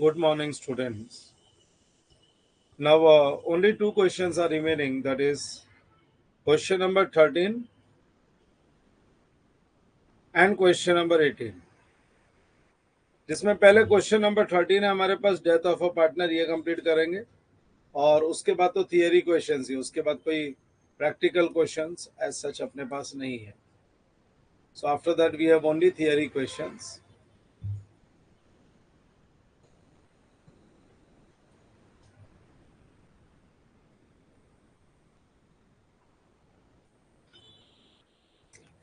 Good morning, students. Now, only two questions are remaining. That is question number 13 and question number 18. जिसमें पहले question number 13 है हमारे पास death of a partner, ये complete करेंगे और उसके बाद तो थियरी क्वेश्चंस ही, उसके बाद कोई प्रैक्टिकल क्वेश्चंस एज सच अपने पास नहीं है. So after that we have only theory questions.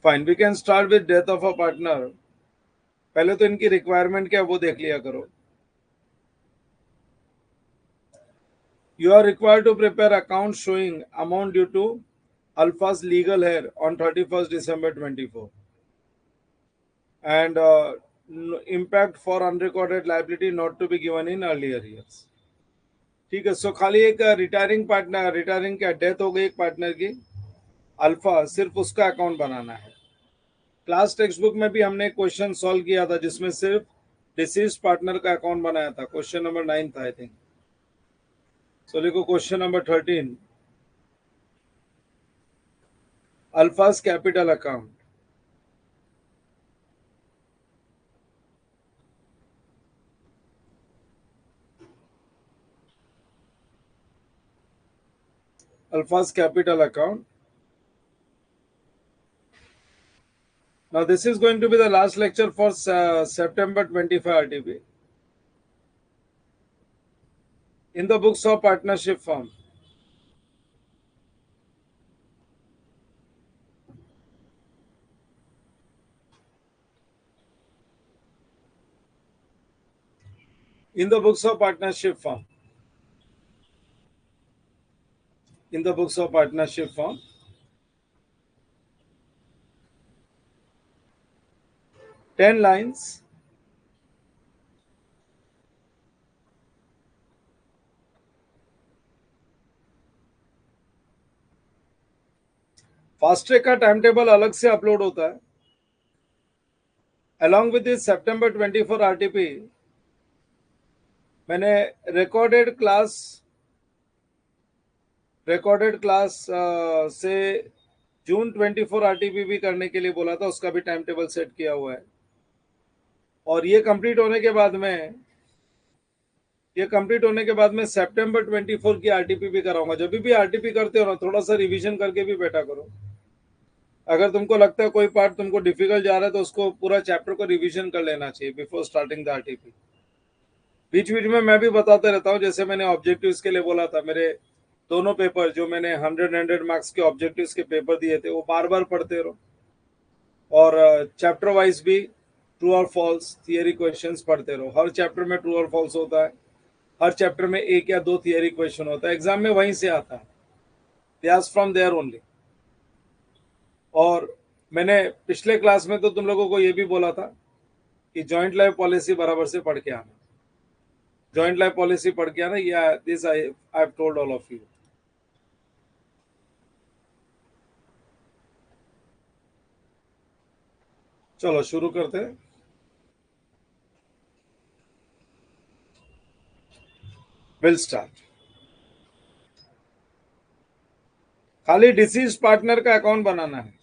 Fine, we can start with death of a partner. पहले तो इनकी रिक्वायरमेंट क्या है वो देख लिया करो. You are required to prepare accounts showing amount due to Alpha's legal hair on 31st December 24 and impact for unrecorded liability not to be given in earlier years. ठीक है. सो खाली एक रिटायरिंग पार्टनर, रिटायरिंग क्या death हो गई एक partner की, alpha, सिर्फ उसका अकाउंट बनाना है. क्लास टेक्स्ट बुक में भी हमने क्वेश्चन सॉल्व किया था जिसमें सिर्फ डिसीज पार्टनर का अकाउंट बनाया था. क्वेश्चन नंबर 9 था आई थिंक. सो लिखो क्वेश्चन नंबर 13, अल्फाज capital account. Alpha's capital account. Now this is going to be the last lecture for September 25 RTP. In the books of partnership firm. In the books of partnership firm. In the books of partnership firm. 10 lines. Fast track का time table अलग से upload होता है. Along with this September 24 RTP मैंने recorded class से जून 24 RTP भी करने के लिए बोला था. उसका भी टाइम टेबल सेट किया हुआ है. और ये कंप्लीट होने के बाद में सितंबर 24 की आरटीपी भी कराऊंगा. जब भी आरटीपी करते हो ना, थोड़ा सा रिवीजन करके भी बैठा करो. अगर तुमको लगता है कोई पार्ट तुमको डिफिकल्ट जा रहा है तो उसको पूरा चैप्टर को रिवीजन कर लेना चाहिए बिफोर स्टार्टिंग द आरटीपी. बीच बीच में मैं भी बताते रहता हूँ. जैसे मैंने ऑब्जेक्टिव्स के लिए बोला था, मेरे दोनों पेपर जो मैंने 100 मार्क्स के ऑब्जेक्टिव्स के पेपर दिए थे वो बार बार पढ़ते रहो. और चैप्टर वाइज भी ट्रू और फॉल्स थियरी क्वेश्चंस पढ़ते रहो. हर चैप्टर में ट्रू और फॉल्स होता है. हर चैप्टर में एक या दो थियरी क्वेश्चन होता है. एग्जाम में वहीं से आता है. They ask from there only. और मैंने पिछले क्लास में तो तुम लोगों को ये भी बोला था कि जॉइंट लाइफ पॉलिसी बराबर से पढ़ के आना. जॉइंट लाइफ पॉलिसी पढ़ के आना. या this I have told all of you. चलो शुरू करते हैं. Will start. खाली डिसीज पार्टनर का अकाउंट बनाना है.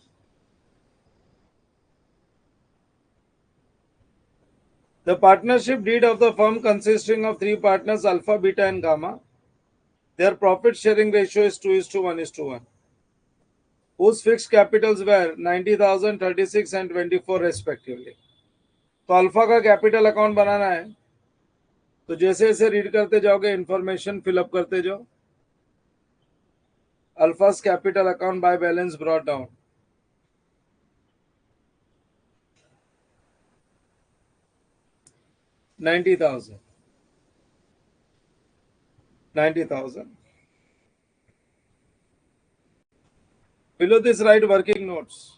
The partnership deed of the firm consisting of 3 partners, alpha, beta, and gamma. Their profit sharing ratio is 2:1:1, whose fixed capitals were 90,000, 36, and 24 respectively. तो alpha का capital account बनाना है. तो जैसे जैसे read करते जाओगे इंफॉर्मेशन फिलअप करते जाओ. Alpha's capital account by balance brought down. $90,000. Below this write working notes.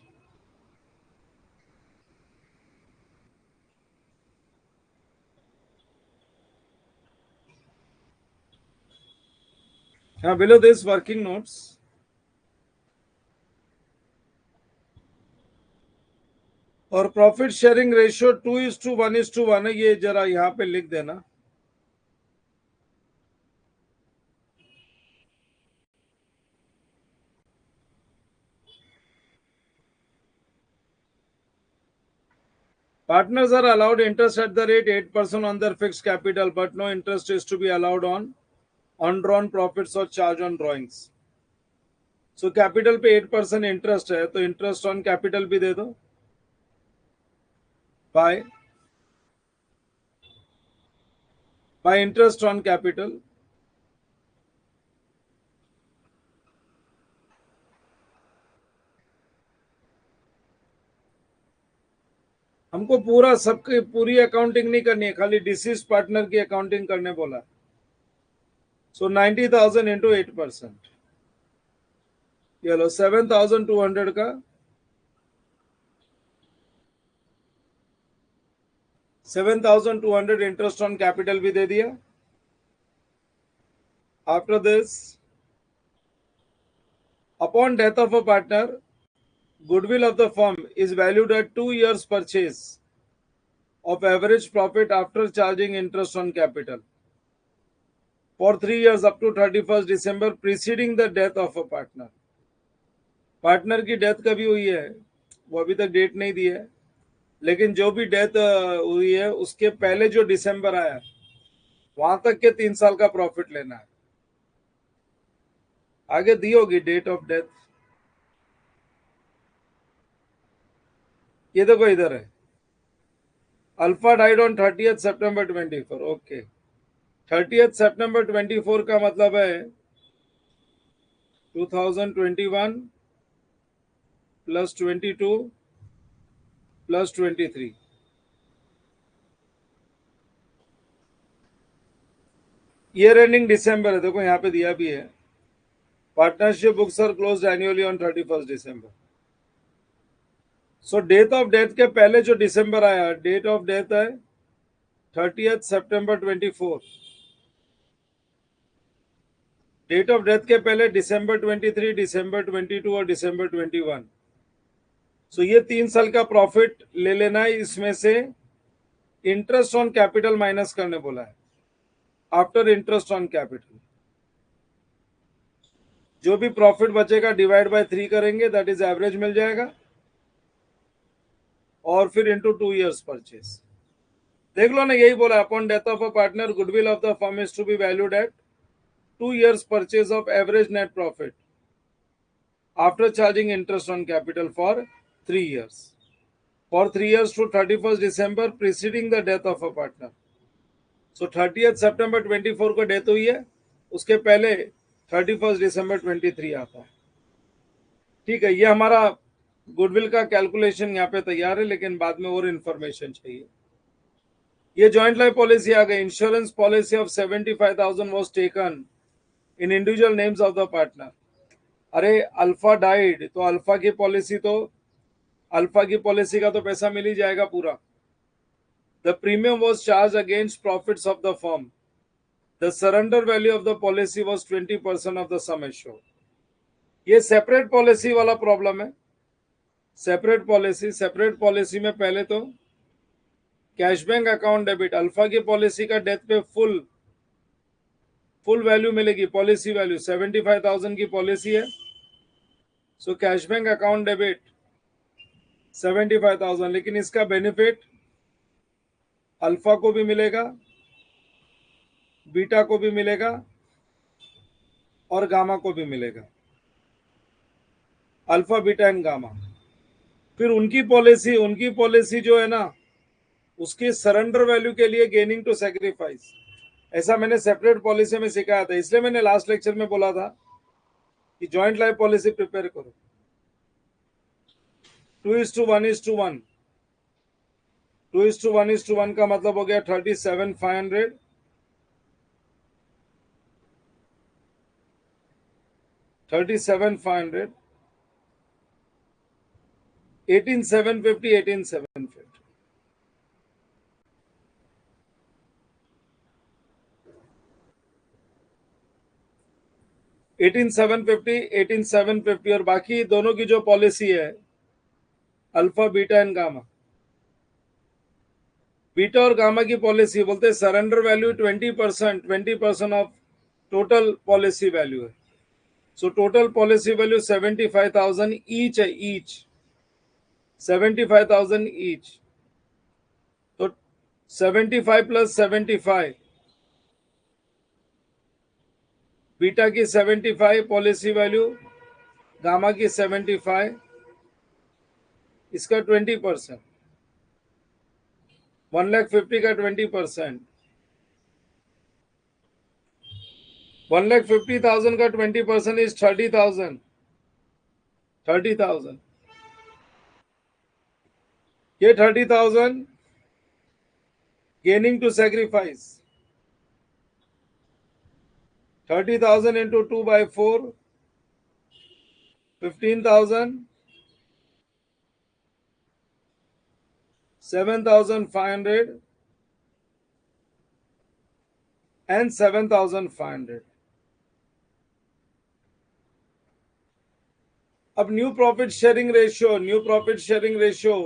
Below this working notes. और प्रॉफिट शेयरिंग रेशियो 2:1:1 है. ये जरा यहाँ पे लिख देना. Partners are allowed interest at the rate 8% on their fixed capital, but no interest is to be allowed on undrawn profits or charge on drawings. So capital पे 8% interest है, तो इंटरेस्ट ऑन कैपिटल भी दे दो by interest on capital. हमको पूरा सबकी पूरी accounting नहीं करनी है, खाली डिसीज पार्टनर की अकाउंटिंग करने बोला. सो 90,000 इंटू 8%, ये लो 7,200 का 7,200 इंटरेस्ट ऑन कैपिटल भी दे दिया. After this, upon death of a partner, goodwill of the firm is valued at 2 years purchase of average profit after charging interest on capital for 3 years up to 31st December preceding the death of a partner. Partner की death कभी हुई है वो अभी तक date नहीं दी है, लेकिन जो भी डेथ हुई है उसके पहले जो दिसंबर आया वहां तक के 3 साल का प्रॉफिट लेना है. आगे दी होगी डेट ऑफ डेथ. ये देखो इधर है, alpha died on 30th September 24. Okay, 30th September 24 का मतलब है 2021 plus 22 plus 23. Year ending December है, देखो यहाँ पे दिया भी है. Partnership books are closed annually on 31st December. So date of death के पहले जो दिसंबर आया, डेट ऑफ डेथ है 30th September 24. Date of death के पहले दिसंबर 23, दिसंबर 22 और दिसंबर 21. सो ये 3 साल का प्रॉफिट ले लेना है. इसमें से इंटरेस्ट ऑन कैपिटल माइनस करने बोला है. आफ्टर इंटरेस्ट ऑन कैपिटल जो भी प्रॉफिट बचेगा डिवाइड बाय 3 करेंगे, दैट इज एवरेज मिल जाएगा, और फिर इंटू 2 years परचेज. देख लो ना, यही बोला, upon death of a partner goodwill of the firm is to be valued at 2 years purchase of average net profit after charging interest on capital for 3 years. For 3 years to 31st December preceding the death of a partner. So 30th September 24 को death हुई है, उसके पहले 31st December 23 आता है. ठीक है, ये हमारा गुडविल का कैलकुलेशन यहाँ पे तैयार है, लेकिन बाद में और इन्फॉर्मेशन चाहिए. ये जॉइंट लाइफ पॉलिसी आ गई. Insurance policy of 75,000 was taken in individual names of the partner. अरे अल्फा डाइड, तो अल्फा की पॉलिसी का तो पैसा मिल ही जाएगा पूरा. The premium was charge against profits of the firm. The surrender value of the policy was 20% of the sum assured. ये separate policy वाला प्रॉब्लम है. सेपरेट पॉलिसी में पहले तो cash bank account debit. Alpha की पॉलिसी का death पे full value मिलेगी. पॉलिसी वैल्यू 75,000 की पॉलिसी है, so cash bank account debit 75,000. लेकिन इसका बेनिफिट अल्फा को भी मिलेगा, बीटा को भी मिलेगा और गामा को भी मिलेगा. Alpha, Beta and gamma. फिर उनकी पॉलिसी जो है ना, उसकी सरेंडर वैल्यू के लिए गेनिंग टू सैक्रिफाइस, ऐसा मैंने सेपरेट पॉलिसी में सिखाया था. इसलिए मैंने लास्ट लेक्चर में बोला था कि जॉइंट लाइफ पॉलिसी प्रिपेयर करो. 2:1:1. 2:1:1 का मतलब हो गया 37,500. 37,500, 18,750, 18,750. और बाकी दोनों की जो पॉलिसी है Alpha, Beta and Gamma. Beta और गामा की पॉलिसी बोलते हैं surrender value 20% of total policy value है. So total policy value 75,000 each है. Each 75,000 each. 75 प्लस 75, बीटा की 75 पॉलिसी वैल्यू, गामा की 75, इसका 20%, 1,50,000 का 20%, 1,50,000 का 20% इज 30,000, 30,000, ये 30,000 gaining to sacrifice, 30,000 into 2 by 4, 15,000, 7,500 and 7,500. अब न्यू प्रॉफिट शेयरिंग रेशियो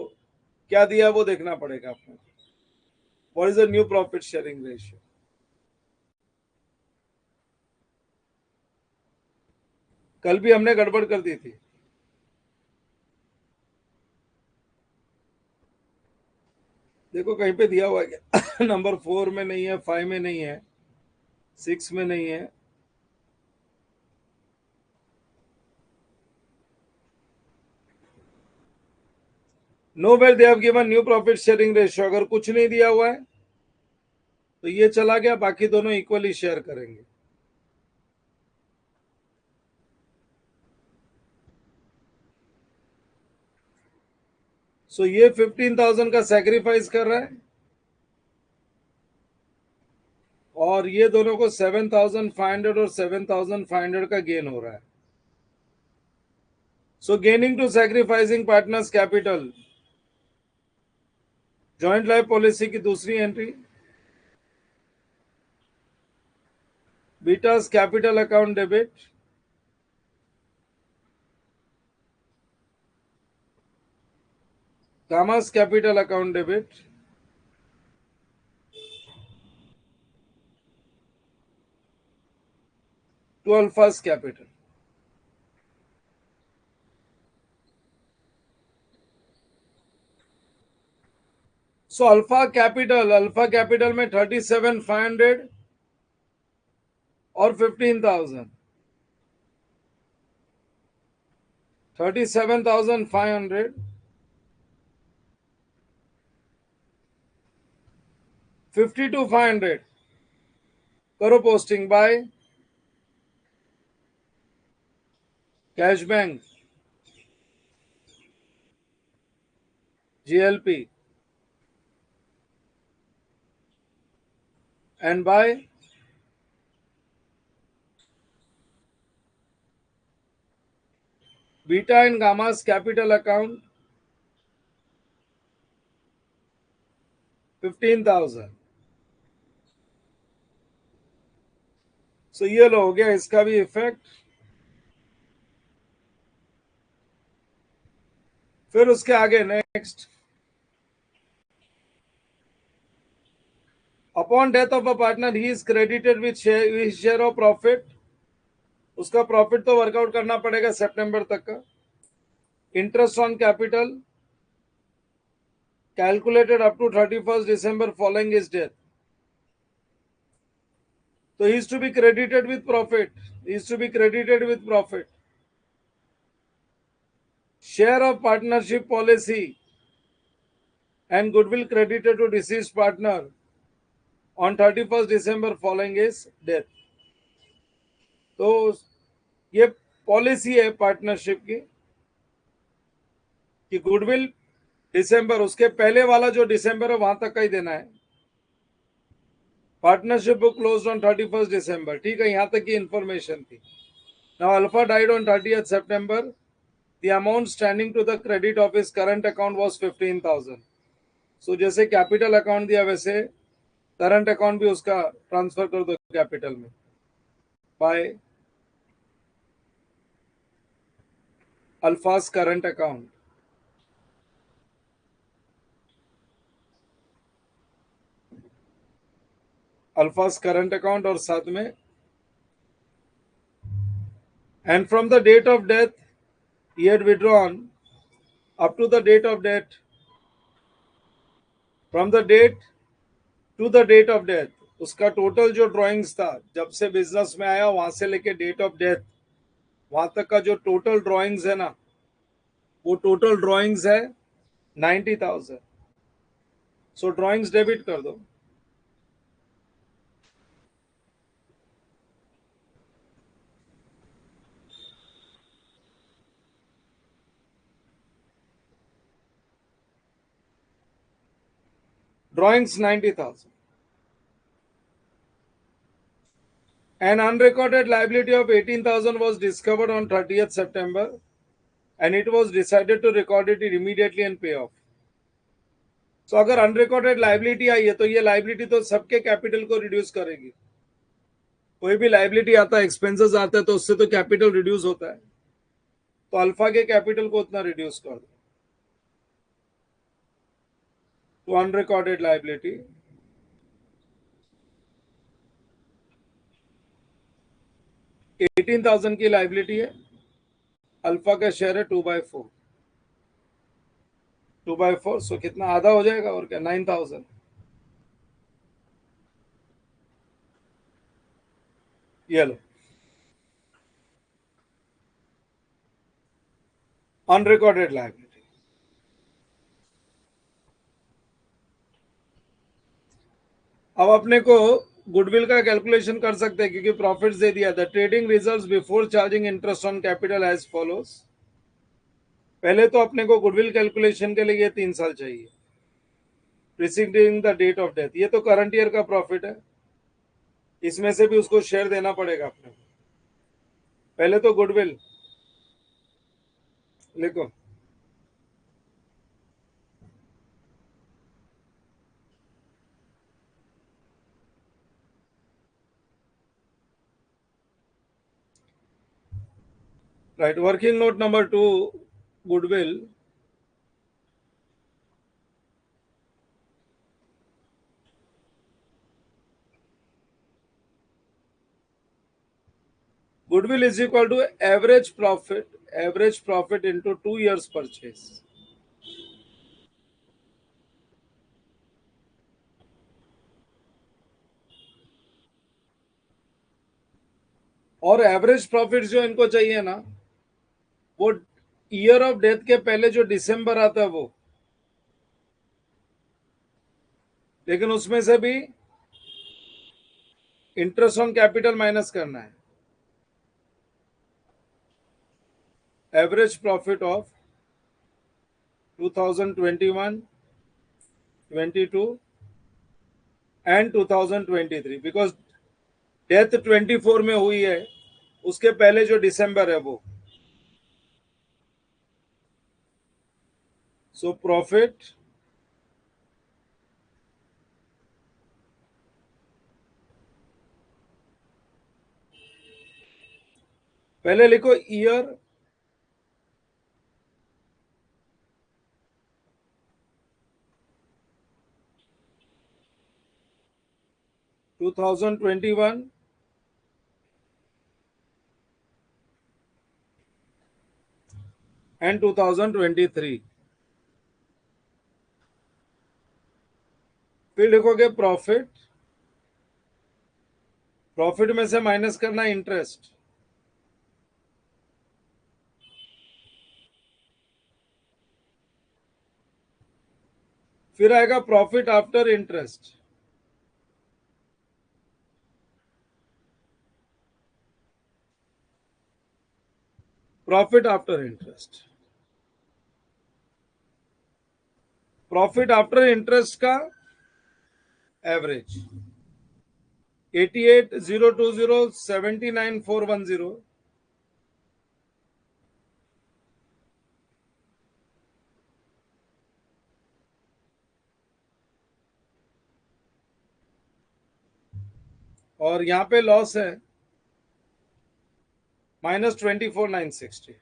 क्या दिया वो देखना पड़ेगा आपको. What is the new profit sharing ratio? कल भी हमने गड़बड़ कर दी थी. देखो कहीं पे दिया हुआ है नंबर 4 में नहीं है, 5 में नहीं है, 6 में नहीं है. Nowhere they have given new profit sharing ratio. अगर कुछ नहीं दिया हुआ है तो ये चला गया, बाकी दोनों इक्वली शेयर करेंगे. सो ये 15,000 का सैक्रिफाइस कर रहा है और ये दोनों को 7,500 और 7,500 का गेन हो रहा है. So gaining to sacrificing partners capital, joint life policy की दूसरी entry, Beta's capital account debit, Gamma's capital account debit, to Alpha's capital. So Alpha capital में 37,500 और 15,000, 37,500, 52,500 करो posting by cash bank, GLP and by Beta and Gamma's capital account 15,000. सो ये लो हो गया इसका भी इफेक्ट. फिर उसके आगे next, upon death of a partner he is credited with share of profit. उसका प्रॉफिट तो वर्कआउट करना पड़ेगा सितंबर तक का. Interest on capital calculated up to 31st December following his death. So he is to be credited with profit. Share of partnership policy and goodwill credited to deceased partner on 31st December following his death. तो ये policy है partnership की कि goodwill दिसंबर, उसके पहले वाला जो दिसंबर है वहां तक का ही देना है. Partnership book closed on 31st December. ठीक है, यहां तक की इंफॉर्मेशन थी. Now alpha died on 30th September. The amount standing to the credit of his current account was 15,000. So जैसे कैपिटल अकाउंट दिया वैसे करंट अकाउंट भी उसका ट्रांसफर कर दो कैपिटल में by Alpha's current account. Alpha's current account और साथ में and from the date of death he had withdrawn up to the date of death. From the date to the date of death, उसका total जो drawings था जब से business में आया वहां से लेके डेट ऑफ डेथ वहां तक का जो टोटल ड्राइंग्स है ना, वो टोटल ड्राइंग्स है 90,000। सो ड्राइंग्स डेबिट कर दो। Drawings 90,000। An unrecorded liability of 18,000 was discovered on 30th September and it was decided to record it immediately and pay off. So अगर अनरिकॉर्डेड लाइबिलिटी आई है तो ये लाइबिलिटी तो सबके कैपिटल को रिड्यूस करेगी। कोई भी लाइबिलिटी आता है, एक्सपेंसेस आता है, तो उससे तो कैपिटल रिड्यूस होता है, तो अल्फा के कैपिटल को उतना रिड्यूस कर दो। तो अनरिकॉर्डेड लाइबिलिटी 18,000 की लाइबिलिटी है, अल्फा का शेयर है 2/4, 2/4, सो कितना आधा हो जाएगा और क्या 9,000। ये लो अनरिकॉर्डेड लाइबिलिटी। अब अपने को गुडविल का कैलकुलेशन कर सकते हैं क्योंकि प्रॉफिट्स दे दिया था। Trading results before charging interest on capital as follows. पहले तो अपने को गुडविल कैलकुलेशन के लिए 3 साल चाहिए, preceding the date of death. ये तो करंट ईयर का प्रॉफिट है, इसमें से भी उसको शेयर देना पड़ेगा अपने को। पहले तो गुडविल लिखो, right. Working note number 2, goodwill. Goodwill is equal to average profit into 2 years purchase। और एवरेज प्रॉफिट जो इनको चाहिए ना, वो ईयर ऑफ डेथ के पहले जो दिसंबर आता है वो, लेकिन उसमें से भी इंटरेस्ट ऑन कैपिटल माइनस करना है। Average profit of 2021, 22 and 2023, because death 24 में हुई है, उसके पहले जो दिसंबर है वो। सो प्रॉफिट पहले लिखो ईयर, टू 2021 एंड 2023। फिर लिखोगे प्रॉफिट, प्रॉफिट में से माइनस करना इंटरेस्ट, फिर आएगा profit after interest. Profit after interest, profit after interest का एवरेज 88,020, 79,410। और यहां पे लॉस है -24,960।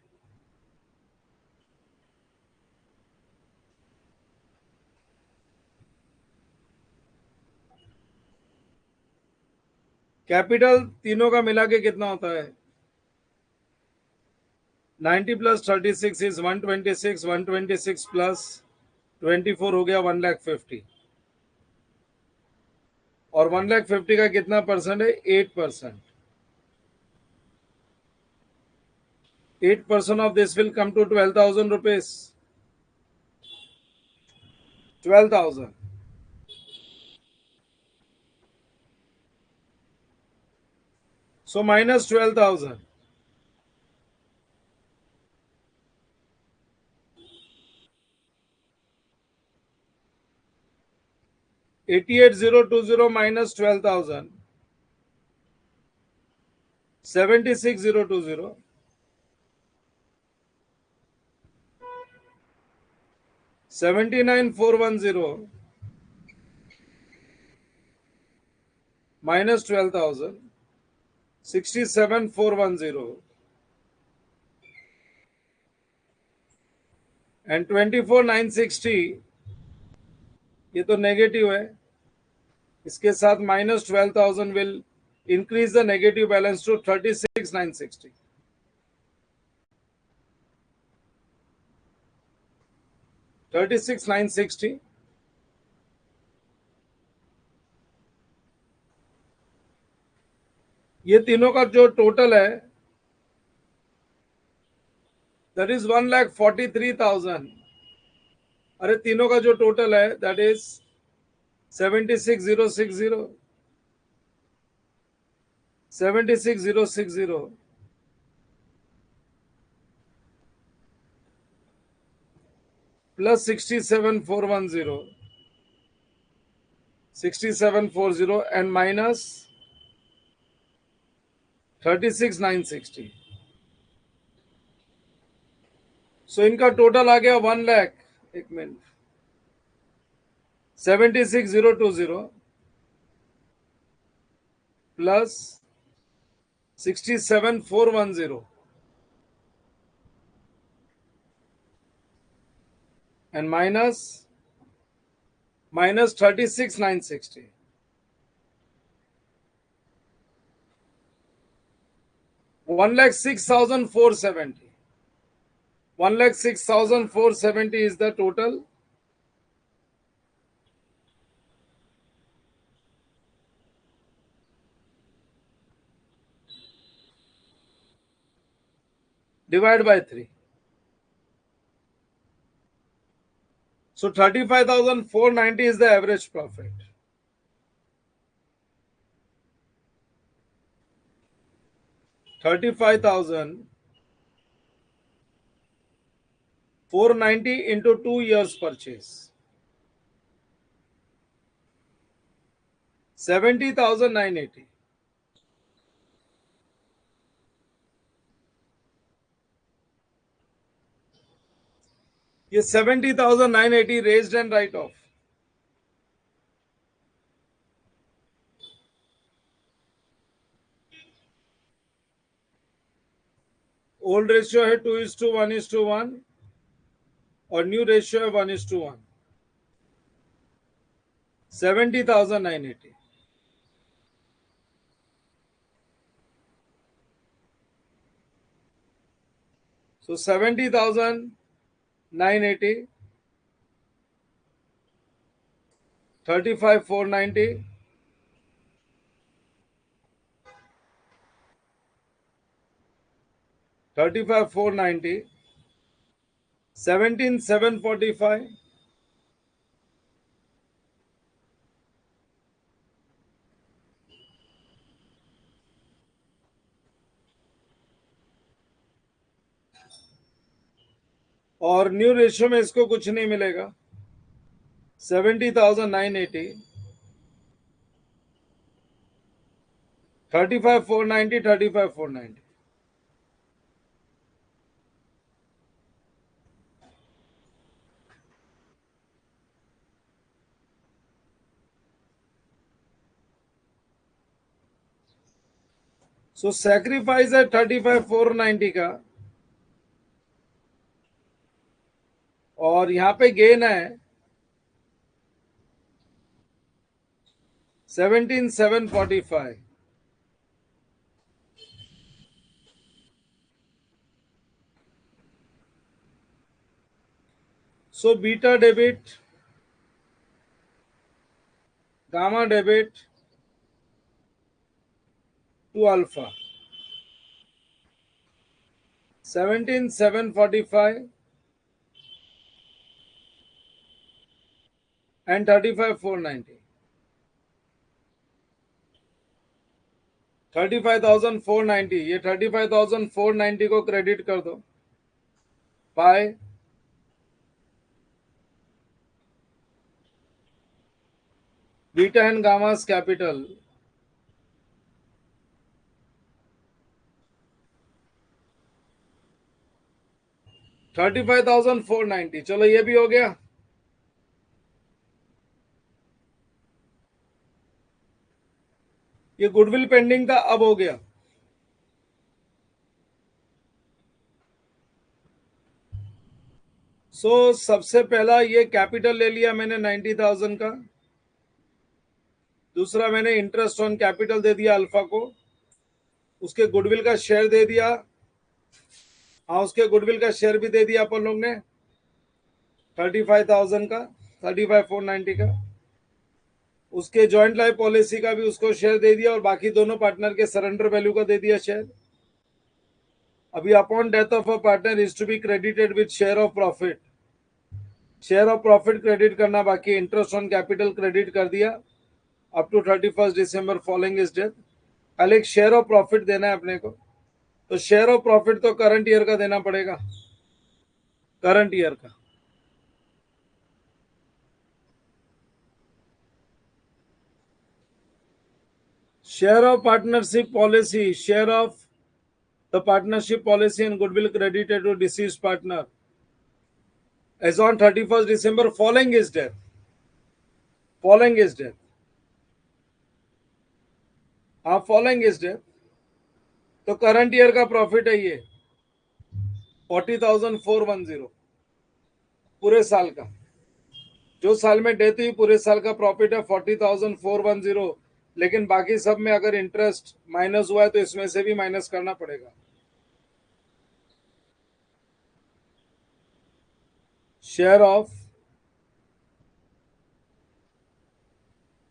कैपिटल तीनों का मिला के कितना होता है? 90 + 36 इज 126, 126 + 24 हो गया 1,50,000। और 1,50,000 का कितना परसेंट है? 8%. 8% of this will come to 12,000 rupees. 12,000. So minus 12,000. 88,020 minus 12,000. 76,020. 79,410 minus 12,000. 67,410 and 24,960. ये तो नेगेटिव है. इसके साथ minus 12,000 will increase the negative balance to 36,960. 36,960. ये तीनों का जो टोटल है दैट इज 1,43,000. अरे तीनों का जो टोटल है that is 76,060. 76,060 plus 67,410. 67,440 and minus 36,960. सो इनका टोटल आ गया 1,00,000. एक minute. 76,020 plus 67,410 and minus 36,960. 1,06,470. 1,06,470 is the total. Divide by 3. So 35,490 is the average profit. $35,490 into 2 years purchase. 70,980. ये 70,980 raised and write off. Old ratio है 2:1:1 और न्यू रेशियो है 1:1. 70,980. So 70,980, 35,490, 35,490, 17,745, और new ratio में इसको कुछ नहीं मिलेगा. 70,980, 35,490, 35,490. सो सैक्रिफाइस है 35,490 का और यहां पे गेन है 17,745. So beta debit, gamma debit, to alpha. 17,745 and 35,490. 35,490, ये 35,490 को क्रेडिट कर दो बाय बीटा एंड गामास कैपिटल. 35,490. चलो ये भी हो गया. ये गुडविल पेंडिंग था, अब हो गया. सबसे पहला ये कैपिटल ले लिया मैंने 90,000 का. दूसरा मैंने इंटरेस्ट ऑन कैपिटल दे दिया अल्फा को. उसके गुडविल का शेयर दे दिया. हाँ, उसके गुडविल का शेयर भी दे दिया अपन लोग ने 35,000 का, 35,490 का. उसके जॉइंट लाइफ पॉलिसी का भी उसको शेयर दे दिया और बाकी दोनों पार्टनर के सरेंडर वैल्यू का दे दिया शेयर. अभी upon death of a partner is to be credited with share of profit. Share of profit credit करना बाकी. इंटरेस्ट ऑन कैपिटल क्रेडिट कर दिया up to 31 December following is death. कल एक शेयर ऑफ प्रॉफिट देना है अपने को. तो शेयर ऑफ प्रॉफिट तो करंट ईयर का देना पड़ेगा, करंट ईयर का. Share of partnership policy, share of the partnership policy and goodwill credited to deceased partner as on 31st December following his death. Following his death. हाँ, following his death. तो current year का profit है ये 40,410 पूरे साल का. जो साल में डेथ हुई पूरे साल का प्रॉफिट है 40,410. लेकिन बाकी सब में अगर इंटरेस्ट माइनस हुआ है तो इसमें से भी माइनस करना पड़ेगा. Share of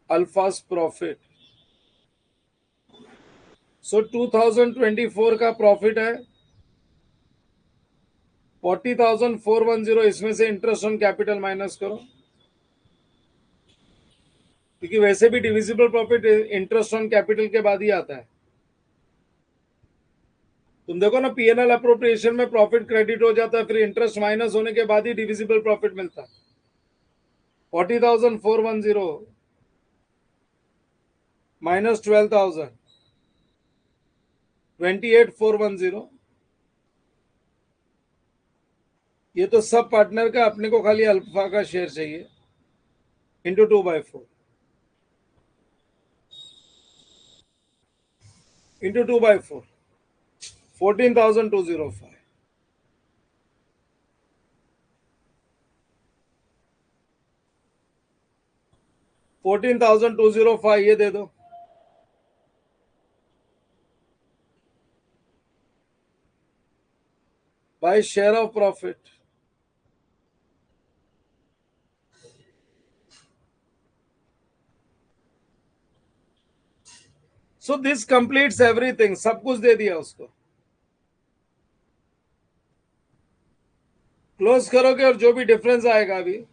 अल्फास profit. 2024 का प्रॉफिट है 40,410. इसमें से इंटरेस्ट ऑन कैपिटल माइनस करो क्योंकि वैसे भी divisible profit interest on capital के बाद ही आता है. तुम देखो ना, पीएनएल अप्रोप्रिएशन में प्रॉफिट क्रेडिट हो जाता है, फिर इंटरेस्ट माइनस होने के बाद ही डिविजिबल प्रॉफिट मिलता है. 40,410 माइनस 12,000, 28,410. ये तो सब पार्टनर का, अपने को खाली अल्फा का शेयर चाहिए इंटू 2/4 इंटू 2/4 14,205. 14,205 ये दे दो. By share of profit. So this completes everything. सब कुछ दे दिया उसको. क्लोज करोगे और जो भी डिफरेंस आएगा अभी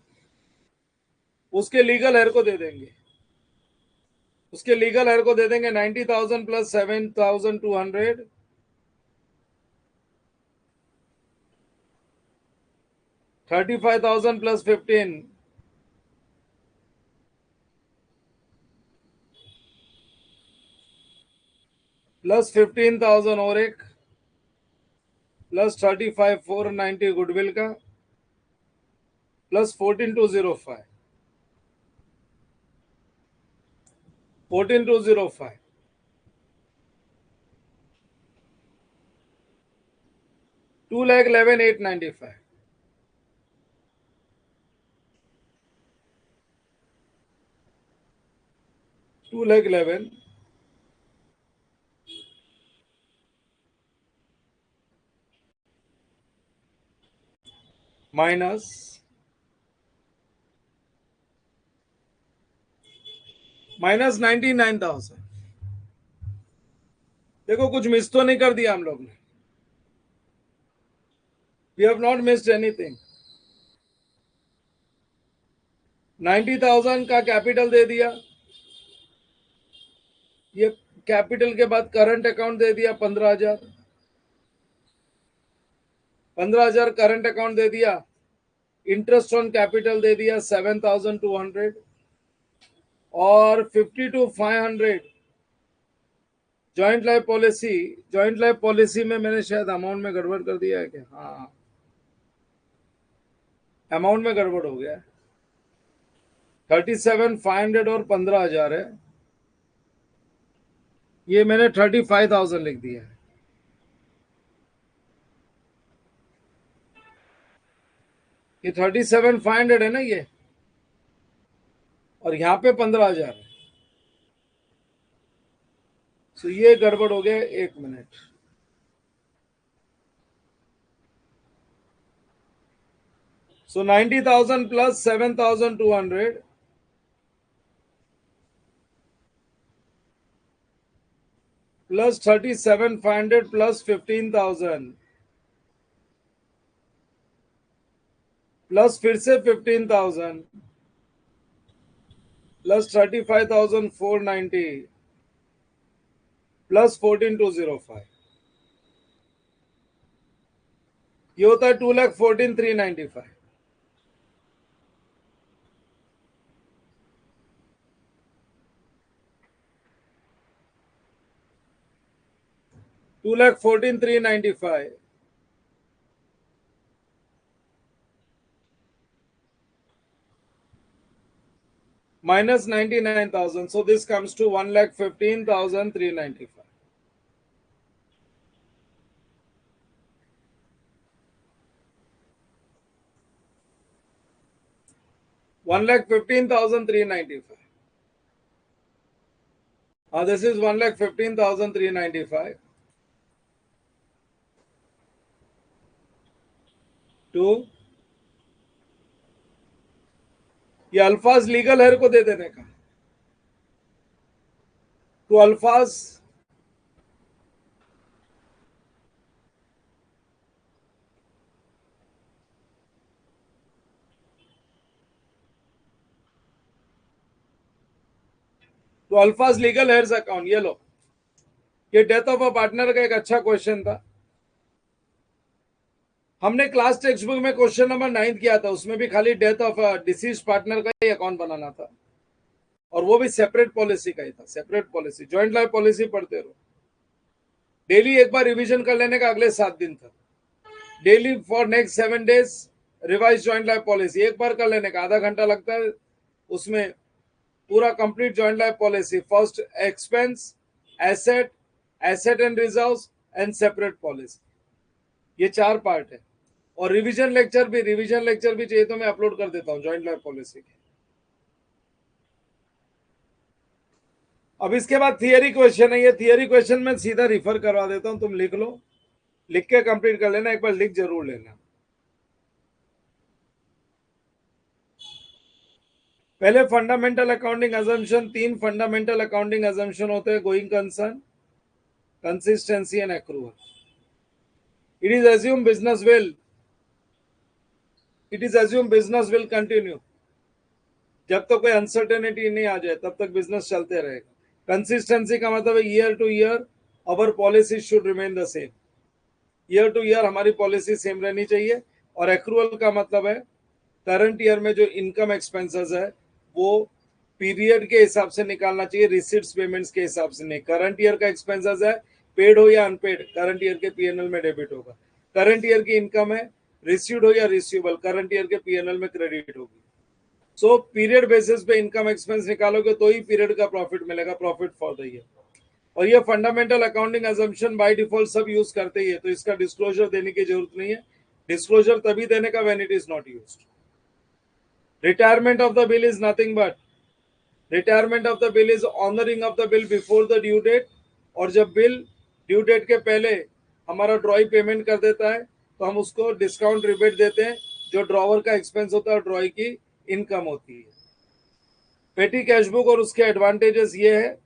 उसके लीगल हेयर को दे देंगे. उसके लीगल हेयर को दे देंगे 90,000 प्लस 7,200, 35,000 प्लस 15, प्लस 15,000 और एक, प्लस 35,490 गुडविल का, प्लस 14,205. 14,205 2,11,895. 2,11,000 माइनस 99,000. देखो कुछ मिस तो नहीं कर दिया हम लोग ने, we have not missed anything. 90,000 का कैपिटल दे दिया, ये कैपिटल के बाद करंट अकाउंट दे दिया 15,000, 15,000 करंट अकाउंट दे दिया, इंटरेस्ट ऑन कैपिटल दे दिया 7,200, और 50 to 500 joint life policy. Joint life policy में मैंने शायद अमाउंट में गड़बड़ कर दिया है क्या? हाँ, अमाउंट में गड़बड़ हो गया है। 37,500 और 15,000 है, ये मैंने 35,000 लिख दिया है। ये 37,500 है ना ये, और यहाँ पे 15,000 है, तो ये गड़बड़ हो गया। एक मिनट, सो 90,000 प्लस 7,200 प्लस 37,500 प्लस 15,000 प्लस फिर से 15,000 प्लस 35,490 प्लस 14,205, ये होता है 2,14,395। $2,14,395 minus 99,000, so this comes to 1,15,395. $1,15,395. This is 1,15,395 to ये अल्फाज लीगल हेयर को दे देने का, तो अल्फाज लीगल हेयर्स अकाउंट। ये लो, ये डेथ ऑफ अ पार्टनर का एक अच्छा क्वेश्चन था, हमने क्लास टेक्स्ट बुक में क्वेश्चन नंबर 9 किया था, उसमें भी खाली डेथ ऑफ डिसीज पार्टनर का ही अकाउंट बनाना था, और वो भी सेपरेट पॉलिसी का ही था, separate policy. Joint life policy पढ़ते रहो, डेली एक बार रिवीजन कर लेने का, अगले 7 दिन तक daily for next 7 days revise joint life policy, एक बार कर लेने का, आधा घंटा लगता है उसमें, पूरा complete joint life policy. First expense, asset, asset and reserves and separate policy, ये 4 पार्ट है। और रिवीजन लेक्चर भी चाहिए तो मैं अपलोड कर देता हूँ जॉइंट लाइफ पॉलिसी के। अब इसके बाद थियरी क्वेश्चन है, ये थियरी क्वेश्चन में सीधा रिफर करवा देता हूं, तुम लिख लो, लिख के कंप्लीट कर लेना, एक बार लिख जरूर लेना। पहले fundamental accounting assumption, 3 fundamental accounting assumption होते हैं, going concern, consistency and accrual. It is assume business will continue, जब तक कोई अनसर्टेनिटी नहीं आ जाए तब तक बिजनेस चलते रहेगा। कंसिस्टेंसी का मतलब है year two year our policy should remain the same, year two year हमारी पॉलिसी सेम रहनी चाहिए। और एक्रूअल का मतलब है करंट ईयर में जो इनकम एक्सपेंसेस है वो पीरियड के हिसाब से निकालना चाहिए, रिसीट्स पेमेंट्स के हिसाब से नहीं। करंट ईयर का एक्सपेंसेस है, पेड हो या अनपेड, करंट ईयर के पीएनएल में डेबिट होगा। करंट ईयर की इनकम है, रिसीव्ड हो या रिसीवेबल, करंट ईयर के पीएनएल में क्रेडिट होगी। सो पीरियड बेसिस पे इनकम एक्सपेंस निकालोगे तो ही पीरियड का प्रॉफिट मिलेगा, प्रॉफिट फॉर द ईयर। और ये fundamental accounting assumption by default सब यूज करते ही है, तो इसका डिस्क्लोजर देने की जरूरत नहीं है। डिस्क्लोजर तभी देने का when it is not used. Retirement of the bill is nothing but, retirement of the bill is honouring of the bill before the due date. और जब बिल ड्यू डेट के पहले हमारा ड्रॉई पेमेंट कर देता है तो हम उसको डिस्काउंट रिबेट देते हैं, जो ड्रॉवर का एक्सपेंस होता है और ड्रॉई की इनकम होती है। पेटी कैश बुक और उसके एडवांटेजेस ये है,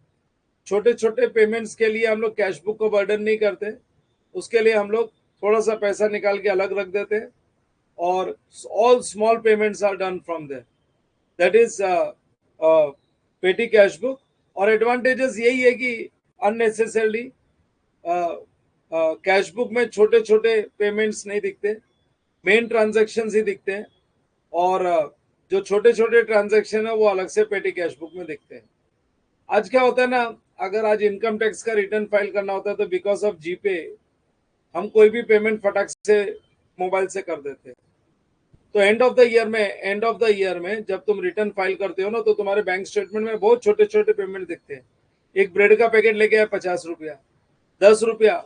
छोटे छोटे पेमेंट्स के लिए हम लोग कैश बुक को बर्डन नहीं करते, उसके लिए हम लोग थोड़ा सा पैसा निकाल के अलग रख देते हैं और all small payments are done from there, that is petty cash book. और एडवांटेजेस यही है कि अननेसेसरली कैश बुक में छोटे छोटे पेमेंट्स नहीं दिखते, मेन ट्रांजैक्शंस ही दिखते हैं, और जो छोटे छोटे ट्रांजैक्शन है वो अलग से पेटी कैश बुक में दिखते हैं। आज क्या होता है ना, अगर आज इनकम टैक्स का रिटर्न फाइल करना होता है तो बिकॉज ऑफ जीपे हम कोई भी पेमेंट फटाक से मोबाइल से कर देते हैं। तो एंड ऑफ द ईयर में जब तुम रिटर्न फाइल करते हो ना, तो तुम्हारे बैंक स्टेटमेंट में बहुत छोटे छोटे पेमेंट दिखते हैं। एक ब्रेड का पैकेट लेके आए 50 रुपया, 10 रुपया।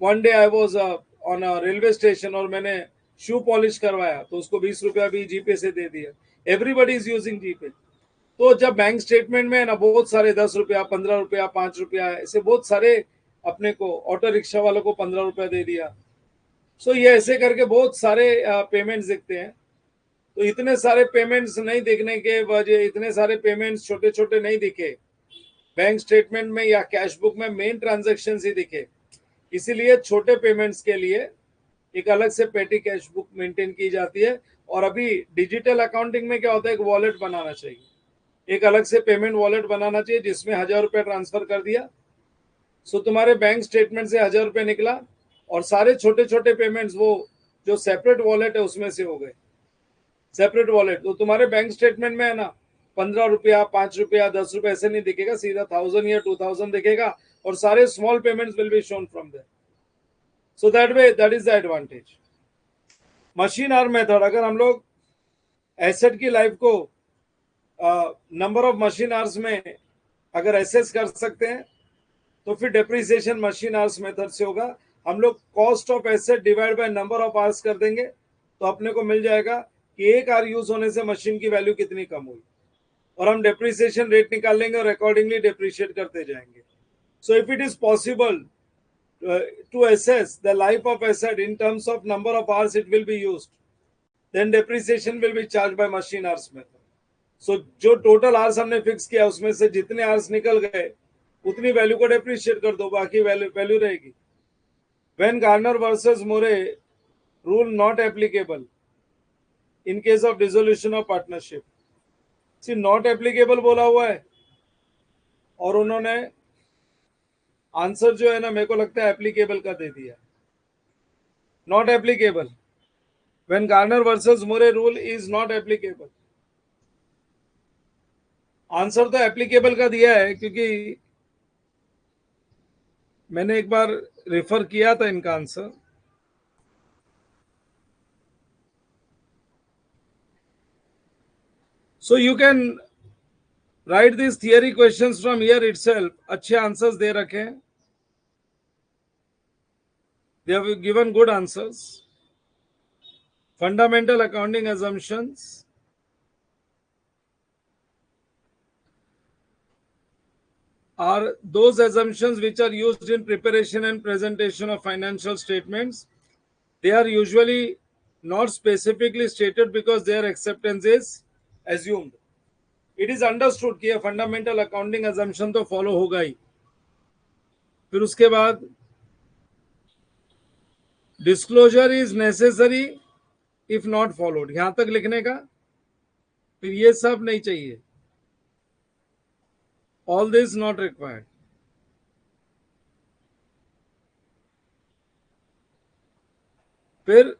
One day I was on a railway station और मैंने शू पॉलिश करवाया तो उसको 20 रुपया भी जीपे से दे दिया। एवरीबडी इज यूजिंग जीपे। तो जब बैंक स्टेटमेंट में ना बहुत सारे 10 रुपया, 15 रुपया, 5 रुपया, ऐसे बहुत सारे, अपने को ऑटो रिक्शा वालों को 15 रुपया दे दिया। सो ये ऐसे करके बहुत सारे पेमेंट्स दिखते हैं। तो इतने सारे पेमेंट्स नहीं दिखने के वजह, इतने सारे पेमेंट्स छोटे छोटे नहीं दिखे बैंक स्टेटमेंट में या कैश बुक में, मेन ट्रांजैक्शन ही दिखे, इसीलिए छोटे पेमेंट्स के लिए एक अलग से पेटी कैश बुक मेंटेन की जाती है। और अभी डिजिटल अकाउंटिंग में क्या होता है, एक वॉलेट बनाना चाहिए, एक अलग से पेमेंट वॉलेट बनाना चाहिए जिसमें 1000 रुपया ट्रांसफर कर दिया, सो तुम्हारे बैंक स्टेटमेंट से 1000 रुपया निकला और सारे छोटे छोटे पेमेंट्स वो जो सेपरेट वॉलेट है उसमें से हो गए। सेपरेट वॉलेट तो तुम्हारे बैंक स्टेटमेंट में है ना 15 रुपया, 5 रुपया, 10 रुपया ऐसे नहीं दिखेगा, सीधा 1000 या 2000 दिखेगा और सारे small payments will be shown from there. So that way, that is the advantage. Machine hour method, अगर हम लोग एसेट की लाइफ को नंबर ऑफ मशीन आवर्स में अगर एसेस कर सकते हैं तो फिर डेप्रिसिएशन मशीन आवर्स मेथड से होगा। हम लोग cost of asset divide by number of hours कर देंगे तो अपने को मिल जाएगा कि एक आवर यूज होने से मशीन की वैल्यू कितनी कम हुई, और हम डेप्रिसिएशन रेट निकाल लेंगे और अकॉर्डिंगली डेप्रिशिएट करते जाएंगे। So if it is possible to assess the life of asset in terms of number of hours it will be used, then depreciation will be charged by machine hours method. So जो total hours हमने fix किया उसमें से जितने hours निकल गए उतनी value को डेप्रिशिएट कर दो, बाकी वैल्यू रहेगी। When Garner versus Murray rule not applicable in case of dissolution of partnership, see not applicable बोला हुआ है और उन्होंने आंसर जो है ना मेरे को लगता है एप्लीकेबल का दे दिया। Not applicable, when Garner versus Murray rule is not applicable. Answer तो एप्लीकेबल का दिया है क्योंकि मैंने एक बार रेफर किया था इनका answer. So you can write this theory questions from here itself. अच्छे आंसर्स दे रखे हैं, they have given good answers. Fundamental accounting assumptions, are those assumptions which are used in preparation and presentation of financial statements. They are usually not specifically stated because their acceptance is assumed. It is understood कि fundamental accounting assumption तो follow होगा ही। फिर उसके बाद disclosure is necessary if not followed, यहां तक लिखने का, फिर ये सब नहीं चाहिए, ऑल दिस नॉट रिक्वायर्ड। फिर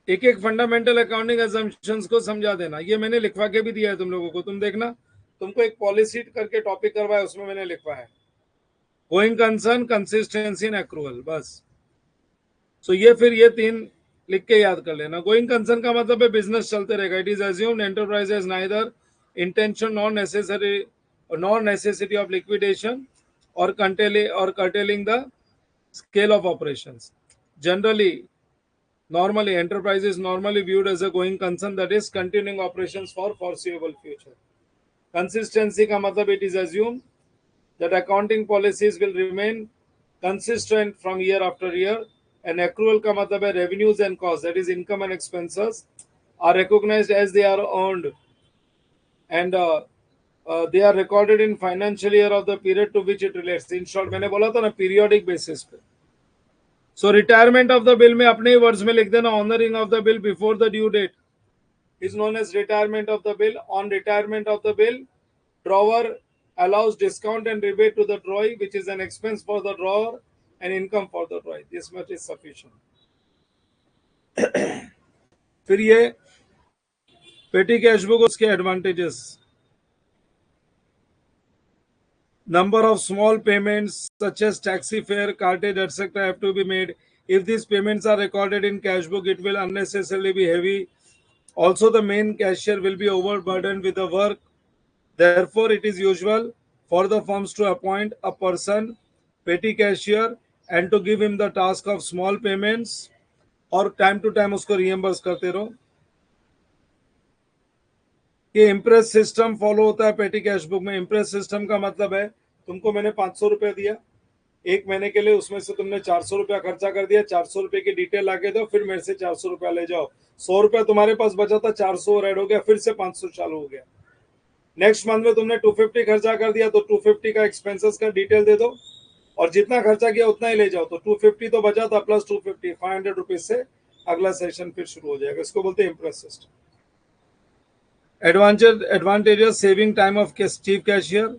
एक एक फंडामेंटल अकाउंटिंग असम्पशंस को समझा देना। ये मैंने लिखवा के भी दिया है तुम लोगों को, तुम देखना, तुमको एक पॉलिसी करके टॉपिक करवाया उसमें मैंने लिखवा है going concern, consistency and accrual, बस। सो ये फिर ये तीन लिख के याद कर लेना। गोइंग कंसर्न का मतलब है बिजनेस चलते रहेगा। It is assumed enterprise has neither intention nor necessity of liquidation और curtailing the scale of operations. Generally, normally enterprise is normally viewed as a going concern, that is continuing operations for foreseeable future. Consistency का मतलब it is assumed that accounting policies will remain consistent from year after year, and accrual का मतलब है revenues and costs, that is income and expenses, are recognized as they are earned, and they are recorded in financial year of the period to which it relates. In short मैंने बोला था ना periodic basis पे। So retirement of the bill में अपने ही words में लिख देना, honouring of the bill before the due date is known as retirement of the bill. On retirement of the bill, drawer allows discount and rebate to the drawee, which is an expense for the drawer and income for the drawee. This much is sufficient. फिर ये पेटी cash book, उसके advantages, number of small payments such as taxi fare, cartage, etc. have to be made. If these payments are recorded in cash book, it will unnecessarily be heavy. Also, the main cashier will be overburdened with the work. Therefore, it is usual for the firms to appoint a person, petty cashier, and to give him the task of small payments और time to time उसको reimburse करते रहो। ये impress system follow होता है पेटी cash book में। Impress system का मतलब है तुमको मैंने 500 रुपया दिया एक महीने के लिए, उसमें से तुमने 400 रुपया खर्चा कर दिया, 400 रुपये की डिटेल लाके दो, फिर मेरे से 400 रुपया ले जाओ। 100 रुपया तुम्हारे पास बचा था, 400 और ऐड हो गया, फिर से 500 चालू हो गया। नेक्स्ट मंथ में तुमने 250 खर्चा कर दिया तो 250 का एक्सपेंसेस का डिटेल दे दो और जितना खर्चा किया उतना ही ले जाओ। तो 250 तो बचा था प्लस 250, 500 रुपीज से अगला सेशन फिर शुरू हो जाएगा। इसको बोलते हैं imprest system. Advantages, saving time of chief cashier,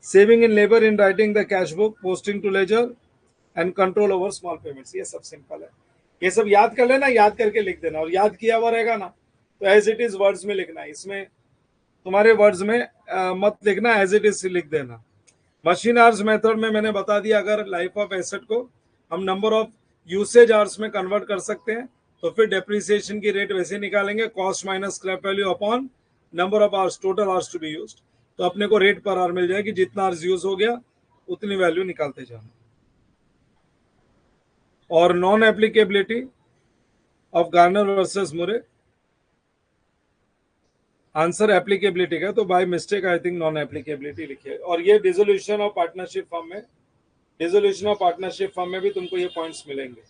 saving in labour in writing the cash book, posting to ledger and control over small payments. ये सब सिंपल है, ये सब याद कर लेना, याद करके लिख देना। और याद किया हुआ रहेगा ना तो एज इट इज वर्ड्स में लिखना है, इसमें तुम्हारे वर्ड्स में मत लिखना, एज इट इज लिख देना। मशीन आवर्स मेथड में मैंने बता दिया, अगर लाइफ ऑफ एसेट को हम नंबर ऑफ यूसेज आवर्स में कन्वर्ट कर सकते हैं तो फिर डेप्रिसिएशन की रेट वैसे निकालेंगे, cost minus scrap value upon number of hours, total hours to be used. तो अपने को रेट पर आवर मिल जाएगी, जितना आवर्स यूज हो गया उतनी वैल्यू निकालते जाना। और non applicability of Garner versus मुरे, आंसर एप्लीकेबिलिटी का, तो by mistake I think non applicability लिखी है। और ये डिसोल्यूशन ऑफ पार्टनरशिप फॉर्म में, डिसोल्यूशन ऑफ पार्टनरशिप फॉर्म में भी तुमको ये पॉइंट्स मिलेंगे।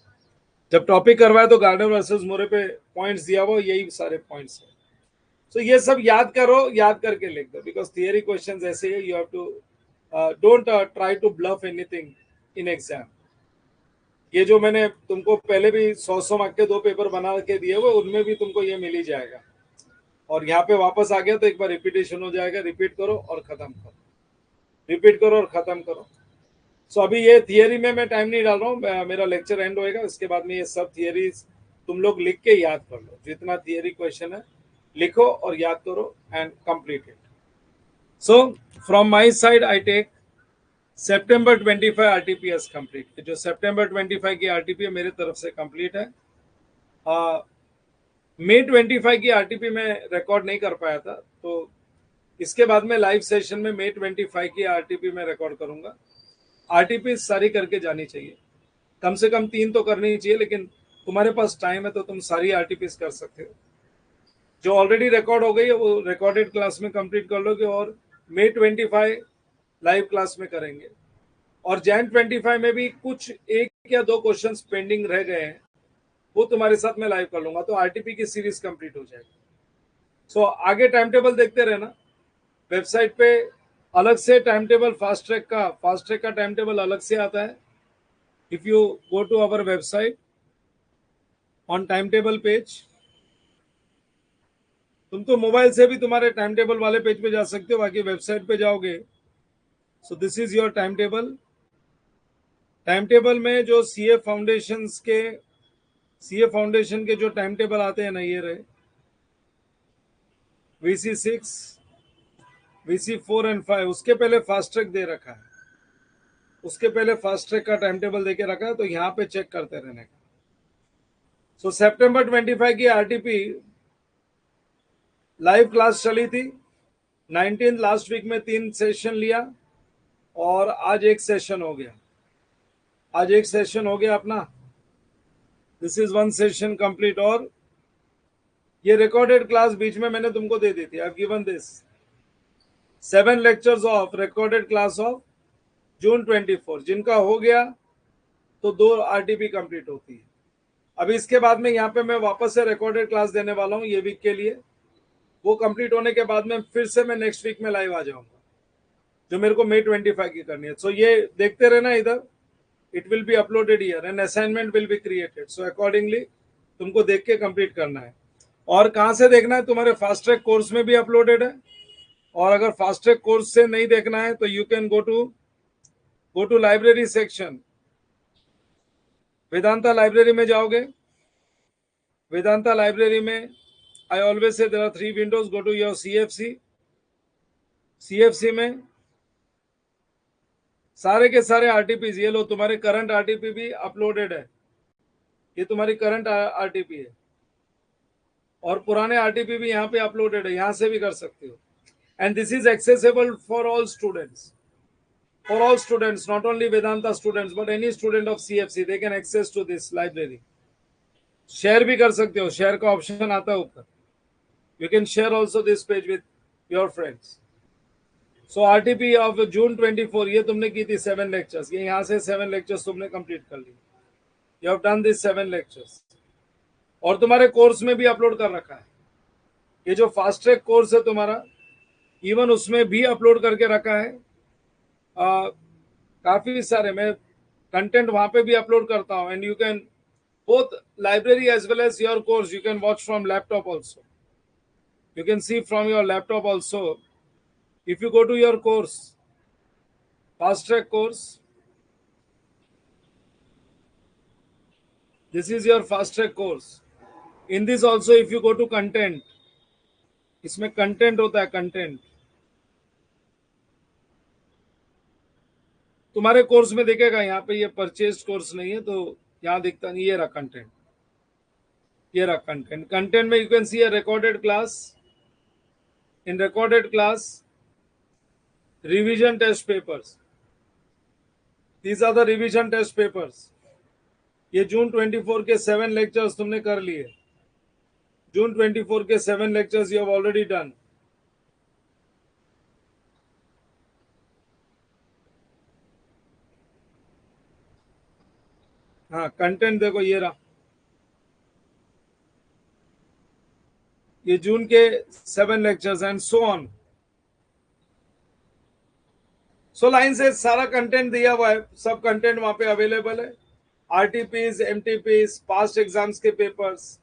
जब टॉपिक करवाए तो गार्डनर वर्सेस मोरे पे पॉइंट्स दिया हुआ, यही सारे पॉइंट्स है। सो ये सब याद करो, याद करके लिख दो, बिकॉज थियरी क्वेश्चंस ऐसे है, you have to don't try to bluff anything in exam. ये जो मैंने तुमको पहले भी 100 मार्क के 2 पेपर बना के दिए हुए, उनमें भी तुमको ये मिल ही जाएगा। और यहाँ पे वापस आ गया तो एक बार रिपीटेशन हो जाएगा, रिपीट करो और खत्म करो, रिपीट करो और खत्म करो। सो अभी ये थियरी में मैं टाइम नहीं डाल रहा हूँ, मेरा लेक्चर एंड होएगा, इसके बाद में ये सब थियरीज तुम लोग लिख के याद कर लो। जितना थियरी क्वेश्चन है लिखो और याद करो and complete it. So from my side I take September 25 RTP as complete. जो सितंबर 25 की आरटीपी मेरे तरफ से कंप्लीट है। मई 25 की आरटीपी में रिकॉर्ड नहीं कर पाया था, तो इसके बाद में लाइव सेशन में मई 25 की आरटीपी में रिकॉर्ड करूंगा। आरटीपी सारी करके जानी चाहिए, कम से कम 3 तो करनी चाहिए, लेकिन तुम्हारे पास टाइम है तो तुम सारी आरटीपी कर सकते हो। जो ऑलरेडी रिकॉर्ड हो गई है वो रिकॉर्डेड क्लास में कंप्लीट कर लोगे और मई 25 लाइव क्लास में करेंगे। और जैन 25 में भी कुछ 1 या 2 क्वेश्चंस पेंडिंग रह गए हैं, वो तुम्हारे साथ में लाइव कर लूंगा, तो आरटीपी की सीरीज कंप्लीट हो जाएगी। सो आगे टाइम टेबल देखते रहना, वेबसाइट पे अलग से टाइम टेबल, फास्ट ट्रैक का टाइम टेबल अलग से आता है। If you go to our website on time table page, तुम तो मोबाइल से भी तुम्हारे टाइम टेबल वाले पेज पे जा सकते हो, बाकी वेबसाइट पे जाओगे। So this is your time table. Time table में जो सीए फाउंडेशन के जो टाइम टेबल आते हैं ना, ये रहे VC6, VC4 एंड 5, उसके पहले फास्ट ट्रैक दे रखा है, उसके पहले फास्ट ट्रैक का टाइम टेबल देके रखा है, तो यहाँ पे चेक करते रहने का। सो सितंबर 25 की आरटीपी लाइव क्लास चली थी 19 लास्ट वीक में 3 सेशन लिया और आज एक सेशन हो गया, आज एक सेशन हो गया अपना। This is 1 session complete. और ये रिकॉर्डेड क्लास बीच में मैंने तुमको दे दी थी। I have given this 7 lectures of recorded class of June 24, जिनका हो गया तो 2 आरटीपी कंप्लीट होती है। अभी इसके बाद में यहाँ पे मैं वापस से रिकॉर्डेड क्लास देने वाला हूँ ये वीक के लिए, वो कंप्लीट होने के बाद में फिर से मैं नेक्स्ट वीक में लाइव आ जाऊंगा, जो मेरे को May 25 की करनी है। सो ये देखते रहना इधर, it will be uploaded here and assignment will be created, so accordingly तुमको देख के कंप्लीट करना है। और कहाँ से देखना है? तुम्हारे फास्ट ट्रैक कोर्स में भी अपलोडेड है, और अगर फास्ट ट्रैक कोर्स से नहीं देखना है तो you can go to library section. Vedanta library में जाओगे, वेदांता लाइब्रेरी में I always say there are 3 windows, go to your CFC में सारे के सारे आरटीपीज, ये लो तुम्हारे करंट आरटीपी भी अपलोडेड है, ये तुम्हारी करंट आरटीपी है, और पुराने आरटीपी भी यहाँ पे अपलोडेड है, यहाँ से भी कर सकते हो। And this is accessible for all students, not only Vedanta students but any student of CFC, they can access to this library. Share भी कर सकते हो, शेयर का ऑप्शन आता है ऊपर, you can share also this page with your friends. So RTP of June 24, ये तुमने की थी 7 लेक्चर्स, ये यहाँ से 7 लेक्चर्स तुमने कंप्लीट कर ली, you have done this 7 lectures, और तुम्हारे कोर्स में भी अपलोड कर रखा है। ये जो फास्ट ट्रैक कोर्स है तुम्हारा, इवन उसमें भी अपलोड करके रखा है। काफी सारे मैं कंटेंट वहां पे भी अपलोड करता हूँ, and you can both library as well as your course you can watch from laptop also, you can see from your laptop also. If you go to your course, fast track course, this is your fast track course. In this also if you go to content, इसमें content होता है, content तुम्हारे course में दिखेगा, यहाँ पे ये purchase course नहीं है तो यहाँ दिखता नहीं, ये रहा कंटेंट, ये रहा कंटेंट। कंटेंट में you can see a recorded class, in recorded class revision test papers, these are the revision test papers. ये जून 24 के 7 लेक्चर्स तुमने कर लिए, जून 24 के 7 lectures you have already done. हाँ कंटेंट देखो, ये रहा, ये जून के 7 lectures and so on. So line से सारा कंटेंट दिया हुआ है, सब कंटेंट वहां पे अवेलेबल है, आरटीपीज, एमटीपीज, पास्ट एग्जाम्स के पेपर्स।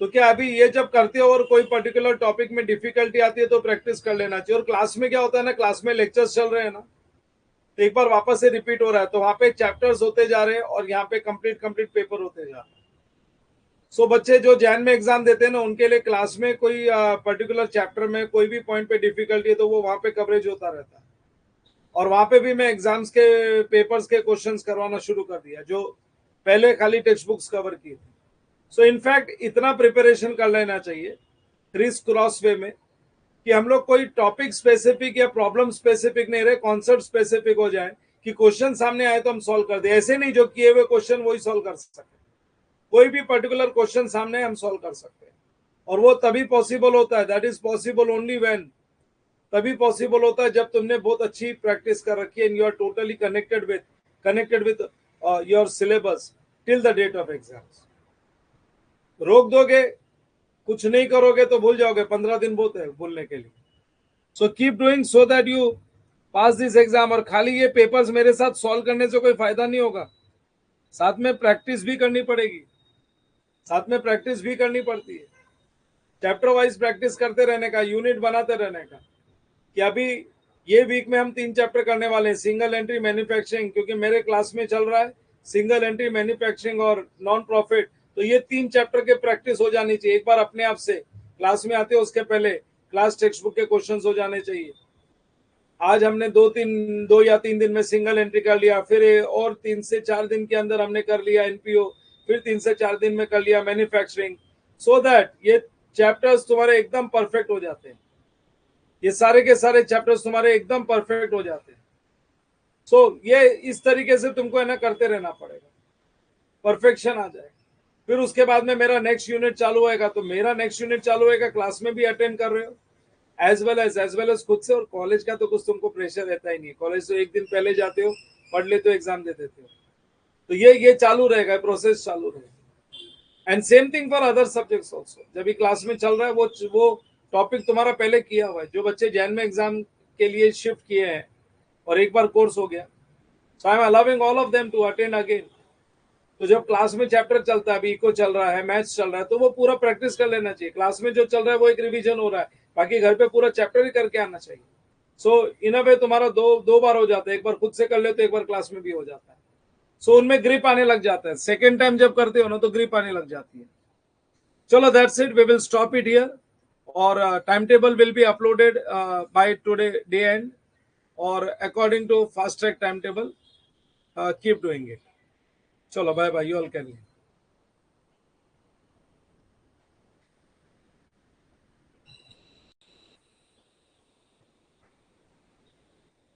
तो क्या अभी ये जब करते हो और कोई पर्टिकुलर टॉपिक में डिफिकल्टी आती है तो प्रैक्टिस कर लेना चाहिए। और क्लास में क्या होता है ना, क्लास में लेक्चर्स चल रहे हैं ना, तो एक बार वापस से रिपीट हो रहा है, तो वहां पे चैप्टर्स होते जा रहे हैं और यहाँ पे कंप्लीट पेपर होते जा रहे हैं। सो बच्चे जो जैन में एग्जाम देते हैं ना, उनके लिए क्लास में कोई पर्टिकुलर चैप्टर में कोई भी पॉइंट पे डिफिकल्टी है तो वो वहां पे कवरेज होता रहता है। और वहां पे भी मैं एग्जाम्स के पेपर्स के क्वेश्चंस करवाना शुरू कर दिया, जो पहले खाली टेक्स्ट बुक्स कवर की थी। सो इनफैक्ट इतना प्रिपरेशन कर लेना चाहिए क्रिस क्रॉस वे में, कि हम लोग कोई टॉपिक स्पेसिफिक या प्रॉब्लम स्पेसिफिक नहीं रहे, कॉन्सेप्ट स्पेसिफिक हो जाए, कि क्वेश्चन सामने आए तो हम सॉल्व कर दे। ऐसे नहीं जो किए हुए क्वेश्चन वही सॉल्व कर सके, कोई भी पर्टिकुलर क्वेश्चन सामने हम सॉल्व कर सकते हैं, और वो तभी पॉसिबल होता है, that is possible only when, तभी पॉसिबल होता है जब तुमने बहुत अच्छी प्रैक्टिस कर रखी है and you are totally connected with your syllabus till the date of exams. रोक दोगे, कुछ नहीं करोगे तो भूल जाओगे, 15 दिन बहुत है भूलने के लिए। So keep doing so that you pass this exam. और खाली ये पेपर्स मेरे साथ सॉल्व करने से कोई फायदा नहीं होगा, साथ में प्रैक्टिस भी करनी पड़ेगी, साथ में प्रैक्टिस भी करनी पड़ती है, चैप्टर वाइज प्रैक्टिस करते रहने का, यूनिट बनाते रहने का। कि अभी ये वीक में हम 3 चैप्टर करने वाले हैं, सिंगल एंट्री, मैन्युफैक्चरिंग, क्योंकि मेरे क्लास में चल रहा है सिंगल एंट्री, मैन्युफैक्चरिंग और नॉन प्रॉफिट, तो ये 3 चैप्टर के प्रैक्टिस हो जानी चाहिए एक बार अपने आप से। क्लास में आते हो उसके पहले क्लास टेक्स्ट बुक के क्वेश्चंस हो जाने चाहिए। आज हमने 2 या 3 दिन में सिंगल एंट्री कर लिया, फिर और 3 से 4 दिन के अंदर हमने कर लिया एनपीओ, फिर 3 से 4 दिन में कर लिया मैन्युफैक्चरिंग, सो दैट ये चैप्टर्स तुम्हारे एकदम परफेक्ट हो जाते हैं, ये सारे के सारे चैप्टर्स तुम्हारे एकदम परफेक्ट हो जाते हैं। सो ये इस तरीके से तुमको है ना करते रहना पड़ेगा, परफेक्शन आ जाएगा। फिर उसके बाद में मेरा नेक्स्ट यूनिट चालू होएगा, तो मेरा नेक्स्ट यूनिट चालू होएगा, क्लास में भी अटेंड कर रहे हो एज वेल एज खुद से। और कॉलेज का तो कुछ तुमको प्रेशर रहता ही नहीं, कॉलेज तो एक दिन पहले जाते हो, पढ़ लेते हो, एग्जाम दे देते हो, तो ये चालू रहेगा, प्रोसेस चालू रहेगा। And same thing for other subjects also, जब भी क्लास में चल रहा है वो टॉपिक तुम्हारा पहले किया हुआ है। जो बच्चे जैन में एग्जाम के लिए शिफ्ट किए हैं और एक बार कोर्स हो गया, so I am allowing all of them to attend again. तो जब क्लास में चैप्टर चलता है, अभी इको चल रहा है, मैथ्स चल रहा है, तो वो पूरा प्रैक्टिस कर लेना चाहिए। क्लास में जो चल रहा है वो एक रिवीजन हो रहा है, बाकी घर पे पूरा चैप्टर ही करके आना चाहिए। सो इन अ वे तुम्हारा दो बार हो जाता है, एक बार खुद से कर ले तो एक बार क्लास में भी हो जाता है। सो उनमें ग्रिप आने लग जाता है, सेकेंड टाइम जब करते हो ना तो ग्रिप आने लग जाती है। चलो that's it, we will stop it here, और time table will be uploaded by today day end, और according to fast track time table keep doing it. चलो bye bye, you all can.